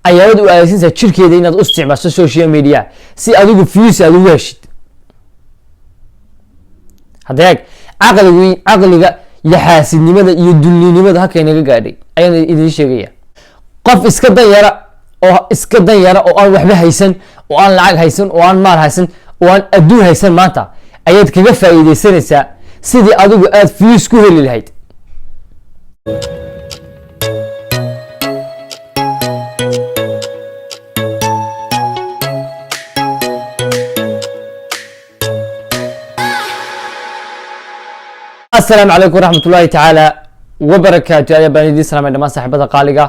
ayaad u adeegsanaysaa jirkeeda inaad u isticmaasho social media si adigu views aad ugu heshid. hadeeg caqliga iyo xaasidnimada iyo dullinimada halka inaga gaadhay ayaan idin sheegaya. qof iska dan yara oo aan waxba haysan, oo aan lacag haysan, oo aan maal haysan, oo aan adduun haysan maanta ayaad kaga faa'iideysanaysaa sidii adigu aad views ku heli lahayd. السلام عليكم ورحمة الله تعالى وبركاته. يا بني دي سلام عندما صاحبة قالقة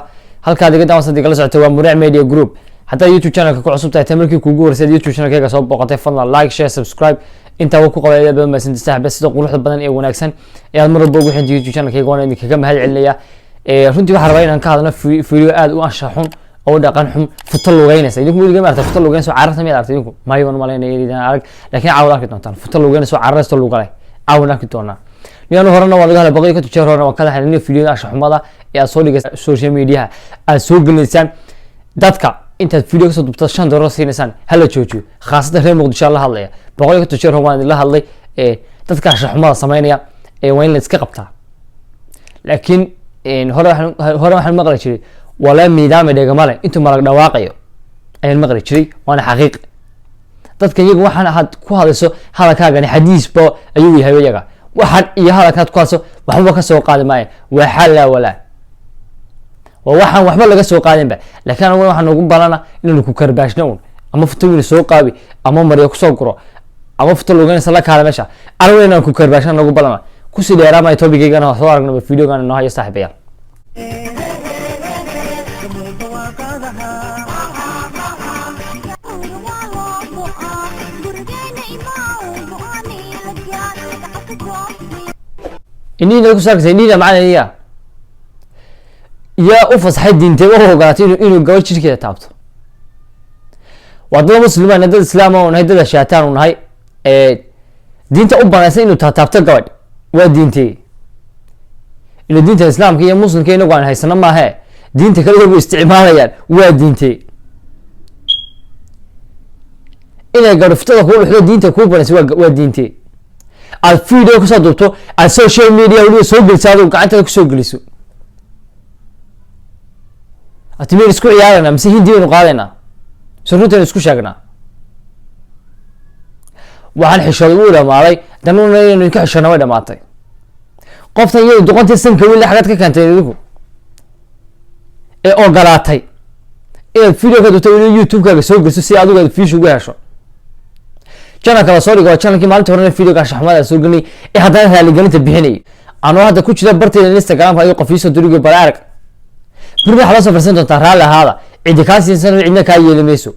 هل كذا قدام صديق الله سعته ومرع ميديا جروب حتى يوتيوب شانل كل عصب تهتملكي كوجو رسالة يوتيوب شانل كذا صوب بقطع فضلا لايك شير سبسكرايب انت وكو قبل بدل ما سنتستحب بس تقول واحد بدن ايه وناكسن يا المرة بوجو حين يوتيوب شانل كذا وانا انك كم هالعلية runtii waxaan rabaa inaan ka hadalno fiideo aad u anshaxun oo dhaqan xun futal lugeynaysa idinku weliga ma aragtay futal lugeynaysa carrada ma aragtay idinku maayoon maleynay inaan arag laakiin caawad arki doontaan futal lugeynaysa carrada lugale caawad arki doonaa niyaanu horena waa laga helay boqol ka tujeer horena waa kala xiriirnay fiideo anshaxumada ee aad soo dhigaysa social media aad soo gelinsaan dadka intaad fiideo ka soo dubto $5 siinaysan hala joojiyo khaasatan reer Muqdisho la hadlaya boqol ka tujeer waan la hadlay dadka anshaxumada sameynaya waa in la iska qabtaa laakiin hore waxaan maqli jiray wala miidaam dhegama leh intuu malag dhawaaqayo ayaan maqli jiray waana xaqiiq dadka iyagu waxaan aad ku hadlayso hadalkaagani xadiisba ayuu yahay iyaga waxaan iyo hadalkaad ku hadlayso waxba ka soo qaadi maayo waa xalla wala waxaan waxba laga soo qaadin ba laakiin anagu waxaan ugu balana inuu ku karbaashno ama futuuna soo qaabi ama mariyo ku soo guro ama futul ogeynaysa la kaala meesha anagu inaan ku karbaashno ugu balana kusi dheeraamay topic-gana soo aragno video-gana noo hayo saaxiibayaal. inina ku saakay inina macnaheeya ya u fasaxay diintay oo ogolaatay inuu gabadh jirkeeda taabto wadada muslimaan dad islaam oo nahay shaataan oo nahay diinta u banaysan inuu taabto gabadh waa diintay ila diinta islaamka iyo muslimka inagu aan haysana ma aha diinta kale oo isticmaalayaan waa diintay inay garuftada ku dhuxdo diinta ku banaysan waa diintay aad video ka soo duubto aad social media waliba soo gelisaado gacanta ku soo geliso atimir isku ciyaarana mise hindi inu qaadayna runtan isku sheegnaa waxaan xishooday u dhamaaday danuuna inuu ka xishoono way dhamaatay qoftan iyadu doqontii sanka wiil xagad ka keentay idinku ee ogolaatay inaad video ka duubto YouTube-kaaga soo geliso si adigu aad fiish ugu hesho channel kala soo dhigo channelkii maalinta horena video-ga shaxmada soo gelnay ee haddana raali gelinta bixinay anoo hadda ku jira barteeda Instagram ay qofiiso duriga baraarag burba xala soo farsan doonta raali ahaada cidi ka siinsan cidna ka yeelamayso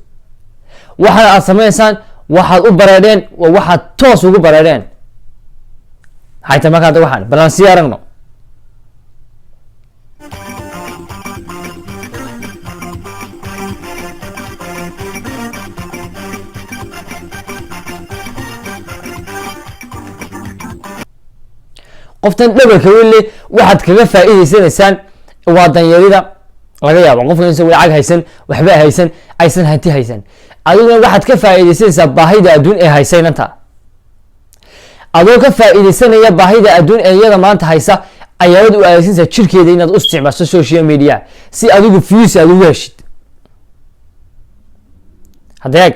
waxa aad sameeysan waxaad u bareedeen waxaad toos ugu bareedeen hayta markaa waxaan balance aragno qoftan dhabarka weli waxaad kaga faa'iideysanaysaan waa danyarida laga yaabo qofka inuu lacag haysan waxba haysan aysan hanti haysan adiguna waxaad ka faa'iideysanaysaa baahida adduun ee haysananta adoo ka faa'iideysanaya baahida adduun ee iyada maanta haysa ayaad u adeegsanaysaa jirkeeda inaad u isticmaasho social media si adigu views aad ugu heshid. hadeeg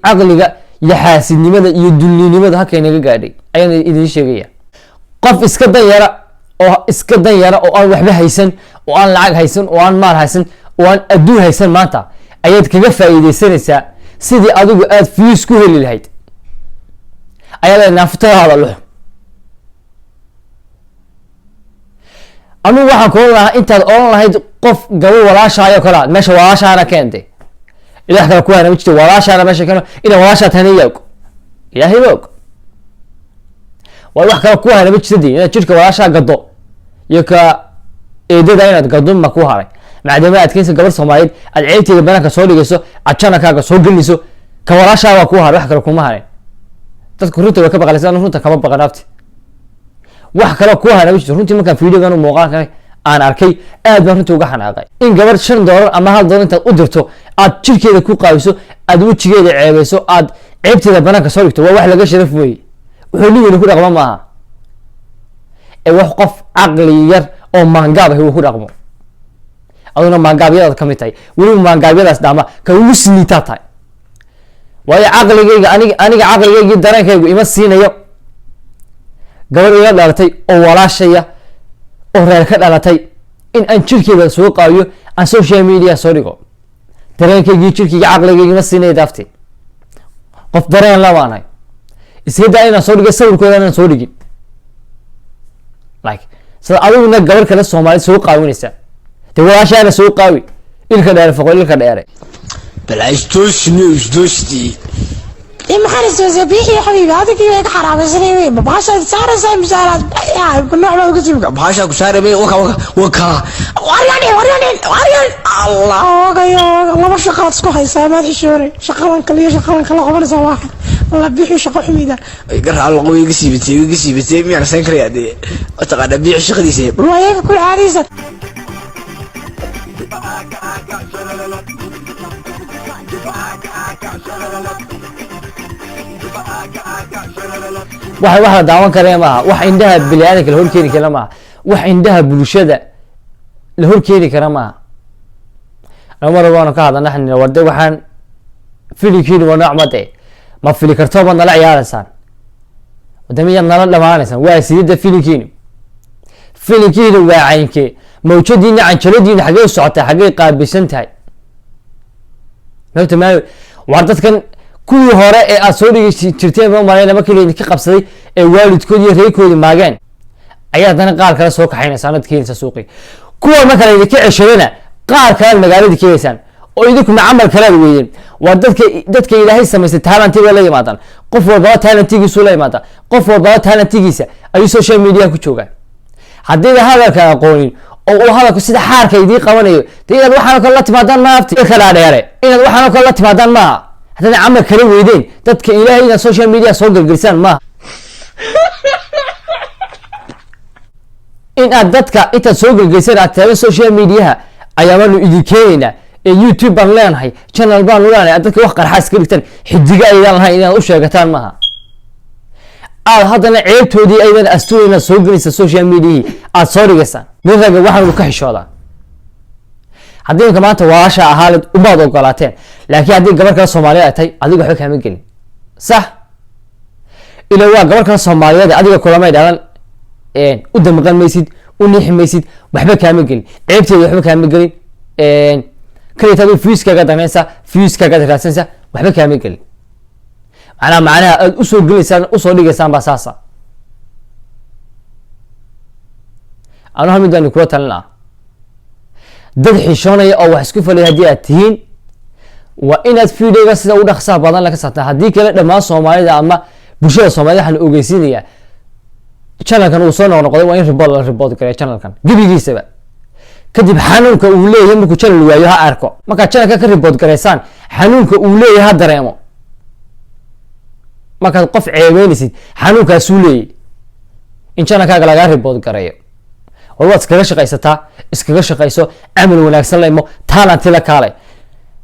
caqliga iyo xaasidnimada iyo dullinimada halka inaga gaadhay ayaan idin sheegaya. qof iska dan yara oo aan waxba haysan, oo aan lacag haysan, oo aan maal haysan, oo aan adduun haysan maanta ayaad kaga faa'iideysanaysaa sidii adigu aad views ku heli lahayd ayaad naaftaada loo anu waxaan ku lahaa intaad oran lahayd qof gabadh walaashaayo kala meesha walaashaana keentay ilaah kala ku haana jirto walaashaana meesha keeno ina walaasha taniyo ilaahay boog wax kala ku haana jirto ina jirka walaasha gado iyo ka eedada inaad gado ma ku haray maadaama aad keenso gabadh Soomaaliyeed aad ceebteeda banaanka soo dhigayso channel-kaaga soo gelinayso ka walaasha waa ku haray wax kala kuma haray dadku runta way ka baqalaysan runta kama baqanaafti wax kala ku haray runtii marka video-gan muuqaalka aan arkay aad baan runtii uga xanaaqay in gabar $5 ama $1 intaad u dirto aad jirkeeda ku qaawiso aad wejigeeda ceebeyso aad ceebteeda banaanka soo dhigto waa wax laga sharaf weeye wuxuu nin weyne ku dhaqmo maaha ee wax qof caqli yar oo maangaab ah uu ku dhaqmo aduna maangaabyadaad ka mid tahay weliba maangaabyadaas dhaama ka ugu siniitaa tahay waayo caqligayga aniga caqligaygii dareenkaygu ima siinayo gabar ila dhalatay oo walaashaya oo reer ka dhalatay in aan jirkeeda soo qaawiyo aan social media soo dhigo dareenkaygii jirkayga caqligayga ima siinayo daafti qof dareen labaanahay iska daa inaan soo dhigay sawirkooda inaan soo dhigin like sida adiguna gabar kale Soomaali soo qaawinaysa de walaashaana soo qaawi ilka dheer foqol ilka dheer بلاش ما خلص زبيحي يا حبيبي هذا كيف حرام سنوي باشا صار مسارات يا كل نوع ما قسم باشا كسار بي وكا ورياني الله يا الله ما شقات سكو هيسا ما حشوري شقلان كلا قبل صباح والله بيحي شقو حميده يقرا الله قوي قسيبتي مي عرسان كريا دي اتقاد بيع شغلي سي روايه كل عريسه waxa la daawan kare ma wax indhaha bini'aadamka la horkeeni kara ma wax indhaha bulshada la horkeeni kara ma amar waana ka hadana xan warday waxaan filimkiina waa nacmade ma fili karto ma nala ciyaaraysan wadamiya nala dhamaanaysan waa sidida filimkiina waa caynke mawjadiina canjaladiina xagee socota xagee qaabisan tahay maanta ma war dadkan kuwii hore ee aad soo dhigi jirteen ma malayna markii la idinka qabsaday ee waalidkood iyo reerkoodii maageen ayaa dana qaar kale soo kaxaynaysa sanadkiisa suuqi kuwa marka la idinka ceshadana qaar kale magaalada keenaysan oo idinku camal kale weeyeen waa dadka ilaahay sameystay talentiga la yimaadaan qof walba talentigiisu la yimaada qof walba talentigiisa ay social media ku joogaan haddii hadalka aqoonin oo uu hadalku sida xaarka idii qabanayo inaad waxaan kala timaadaan maafti kala dheere inaad waxaan kala timaadaan ma hadana camal kale weydeen dadka ilaahay ina social media soo galgalisaan ma in aad dadka inta soo galgalisaan aad tahay social media ayaanu idin keenayna ee YouTube baan leenahay channel baan leenahay dadka wax qarxaas ka dhigtaan xidiga ayaan lahayn inaad u sheegataan maaha aad hadana ceebtoodii aydan astuurina soo galaysa social media aad soo dhigaysaan nidaga waxaan ka xishoodaa haddii maanta waasha ahaalid ubaad ogolaateen laakiin haddii gabar kale Soomaaliyeed ay tahay adiga waxba kaama gelin sax ila waa gabar kale Soomaaliyeed adiga kulamay dhalan u damqan maysid u nixmaysid waxba kaama gelin ceebteeda waxba kaama gelin kaliya fiiskaga danaysa fiiskaga raadsanaysa waxba kaama gelin macnaha aad u soo galaysaan u soo dhigaysaan baa saasa ana hamidani kula talina dad xishoonaya oo wax isku falay hadii aad tihiin waa inaad fiidiyoga sida u dhaqsaha badan la ka saartaa hadii kale dhamaan Soomaalida ama bulshada Soomaalida waxaan ogeysiinaya channelkan uu soo noqday waa in report gareeyo channelkan gibigiisaba kadib xanuunka uu leeyahay markuu channel waayo ha arko marka channelka ka report gareysaan xanuunka uu leeyahay ha dareemo marka qof ceebeynaysid xanuunkaas uu leeyahay in channelkaaga laga report gareeyo والله iskaga shaqaysataa iskaga shaqayso amal wanaagsan leeymo talent la kale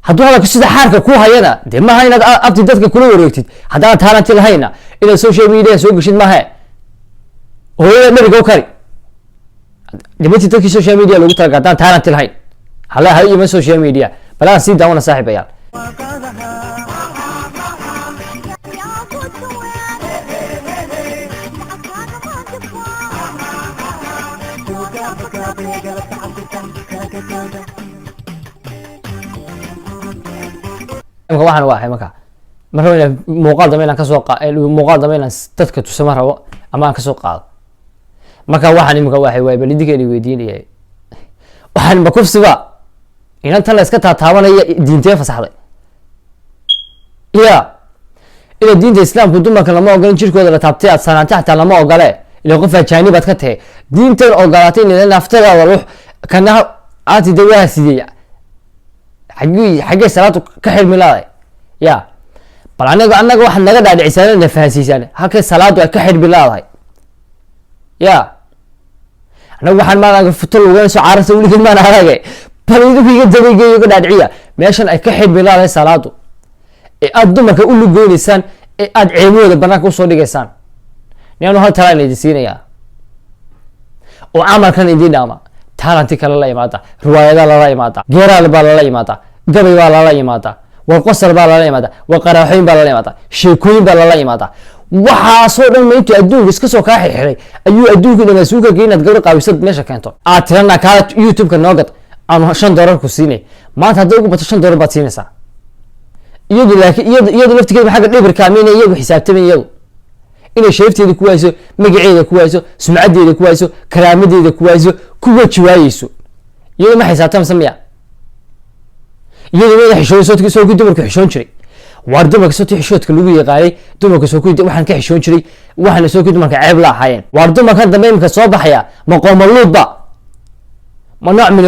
haduu hada sida xarka ku hayana de ma hayna abti dadka kula wareegtid hadaa talent lahayna ila social media soo gashid ma hay oo marigo kari dibati dadka social media lagu talagalay talent lahayn hala hay ima social media balan si daawana saaxiibayaal waxaan waahay marka muuqaal dambe inaan ka soo qaado muuqaal dambe inaan dadka tusama rabo ama aan ka soo qaado marka waxaan imika waxay way balidikeeni weydiinayay waxaan ma kufsiba inaan tan la iska taataabanaya diintee fasaxday ila diinta islaamku dumarka lama ogolan jirkooda la taabtay aad sanaanta xataa lama ogole ila qof ajaanib aad ka tahay diintan ogolaatay in naftada ruux kana aati dawaa sidii xagee salaatu ka xirmilaaday ya bal anaga wax naga dhaadhicisana na fahansiisan halka salaadu ay ka xirmilaadahay ya anagu waxaan maadaga futo lagu soo caarasa weligeed maan aragay bal idinku iga dabaygeeyo iga dhaadhiciya meeshan ay ka xidbilaadeen salaadu ee aad dumarka u lugoynaysaan ee aad ceebooda banaanka usoo dhigaysaan nianu hal talaan idin siinayaa oo camalkan idin dhaama talanti kale la imaada riwaayada lala imaada geeraal baa lala imaada gabay baa lala imaada war qosar baa lala imaada war qaraaxooyin baa lala imaada sheekooyin baa lala imaada waxaasoo dhan mayntu adduunka iska soo kaa xirxiray ayuu adduunka dhamasuuka gey inaad gabadh qaawisad meesha keento aad tirana kaa youtube-ka noogad aanu $5 ku siinay maanta hadday ugu bato $5 baad siinaysaa iyadu laakiin iyadu laftigeeda xagga dhibirka amina iyagu xisaabtaman iyadu inay sharafteeda ku waayso magaceeda ku waayso sumcadeeda ku waayso karaamadeeda ku waayso ku waji waayeyso iyadu ma xisaabtamsa miya iyadu mada xishooday soo dumarku xishoon jiray waar dumarka soo xishoodka lagu yaqaanay dumarka soo waxaan ka xishoon jiray waxaana soo dumarka ceeb la ahaayeen waar dumarkan dambe imika soo baxaya ma qoomaluudba ma nooc min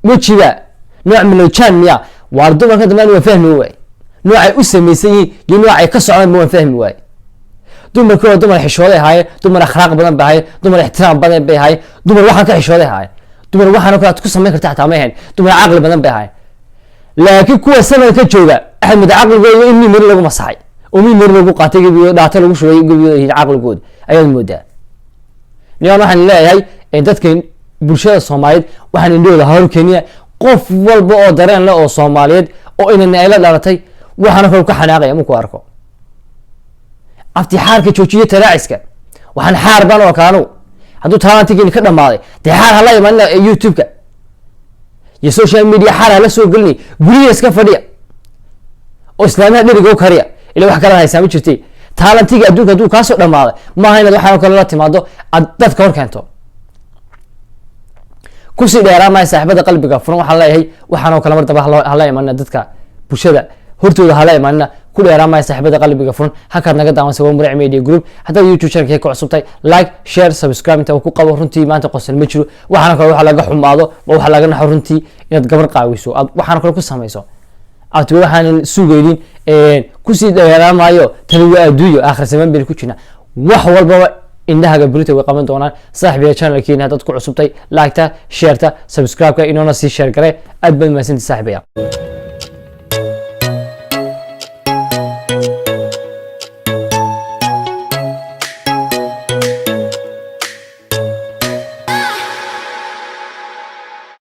wajiba nooc min aljan miya waar dumarkan dambe waan fahmi waay noocay u samaysan yihiin iyo noocay ka socdaan ma waan fahmi waay dumarkii waa dumar xishooday ahaayeen dumar akhlaaq badan bay ahaayeen dumar ixtiraam badan bay ahaayeen dumar waxaan ka xishooday ahaayeen dumar waxaan kale aad ku samayn karta xataa ma ahayn dumar caqli badan bay ahaayeen laakiin kuwa samanka jooga axmed caqligooda in mimir lagu masaxay oo mimir lagu qaatay gabiyo dhaata lagu shubay gabiyo caqligooda ayaad moodaa niyaan waxaan leeyahay dadka bulshada Soomaaliyeed waxaan indhooda hor Kenya qof walba oo dareen leh oo Soomaaliyeed oo inay ay la dhalatay waxaan ka xanaaqay ama ku arko afti xaarka joojiye taraaciska waxaan xaar baan oo kaanu hadduu talantigii ka dhamaaday de xaar hala iman youtube-ka iyo social media xaar hala soo galni guriga iska fadhiya oo islaamada dhiriga u kariya ilaa wax kale haysaa ma jirtay talantiga adduunka hadduu ka soo dhamaaday ma aha inaad waxaan kale la timaado aad dadka hor keento kusi dheeraamay saaxiibada qalbiga furan waxaan leeyahay waxaan kale mar daba hala iman dadka bulshada hortooda hala imaanna ku dheeraamay saaxiibada qalbiga furan halkaad naga daawanaysa waa Murac Media Group hadda YouTube channel-ka ka cusubtay like share subscribe inta ku qabo runtii maanta qosan ma jiro waxaan kale waxa laga xumaado waxa laga naxo runtii inaad gabar qaawiso waxaan kale ku sameeyso aad waxaan sugaynin ku sii dheeraamayo tan waa adduunyo aakhir zaman bil ku jina wax walba indhaha burita way qaban doonaan saaxiibada channel-keena hadda ku cusubtay like ta share ta subscribe ka inoona sii share gare aad baan mahadsantahay saaxiibaya